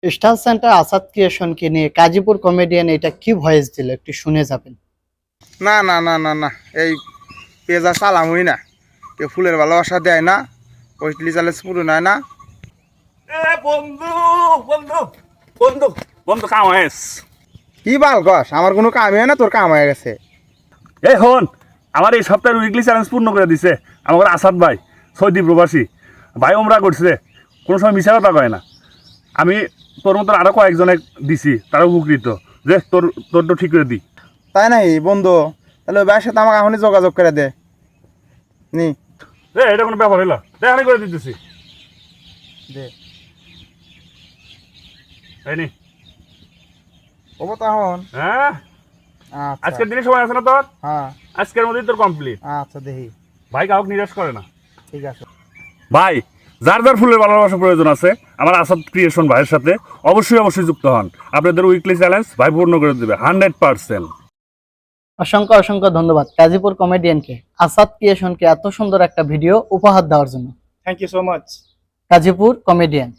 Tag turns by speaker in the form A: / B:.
A: Star centre Asad ক্রিয়েশনকে নিয়ে Kazipur comedian এটা কি ভয়েস দিল একটু শুনে যাবেন।
B: না না না না না, এই পেজা চালামই না, কেউ ফুলের ভালোবাসা দেয় না, ওয়েস্টলি চ্যালেঞ্জ পুরো নেয় না।
C: বন্ধু বন্ধু বন্ধু বন্ধু কাম হয়েছ।
B: কি বাল গস, আমার কোনো কামই হয় না, তোর কাম হয়ে গেছে।
C: এই হন, আমার এই সপ্তাহের উইকলি চ্যালেঞ্জ পূর্ণ করে দিছে আমার আসাদ ভাই, সৌদি প্রবাসী ভাই। ওমরা করছে, কোনো সময় মিশা কথা কয় না। আমি তোর মতন আরো কয়েকজনে দিছি, তারা উপকৃত। যে তোর তোর তো ঠিক করে দিই।
B: তাই নাই বন্ধু, তাহলে ওই ভাইয়ের সাথে আমাকে এখনই যোগাযোগ করে দে নি।
C: রে এটা কোনো ব্যাপার হইলো, দেখানি করে দিতেছি।
B: দে
C: এই নি।
B: ওবো তখন।
C: হ্যাঁ,
B: আচ্ছা
C: আজকের দিনে সময় আছে না তোর?
B: হ্যাঁ
C: আজকের মধ্যেই তোর কমপ্লিট।
B: আচ্ছা দেখি,
C: ভাই কাউকে নিরাশ করে না
B: ঠিক আছে।
C: ভাই। যার যার ফুলের ভালোবাসা প্রয়োজন আছে আমার আসাদ ক্রিয়েশন ভাইয়ের সাথে অবশ্যই অবশ্যই যুক্ত হন। আপনাদের উইকলি চ্যালেঞ্জ ভাই পূর্ণ করে দেবে 100%।
A: অসংখ্য অসংখ্য ধন্যবাদ কাজীপুর কমেডিয়ানকে আসাদ ক্রিয়েশনকে এত সুন্দর একটা ভিডিও উপহার দেওয়ার জন্য।
D: Thank you so much.
A: Kazipur comedian.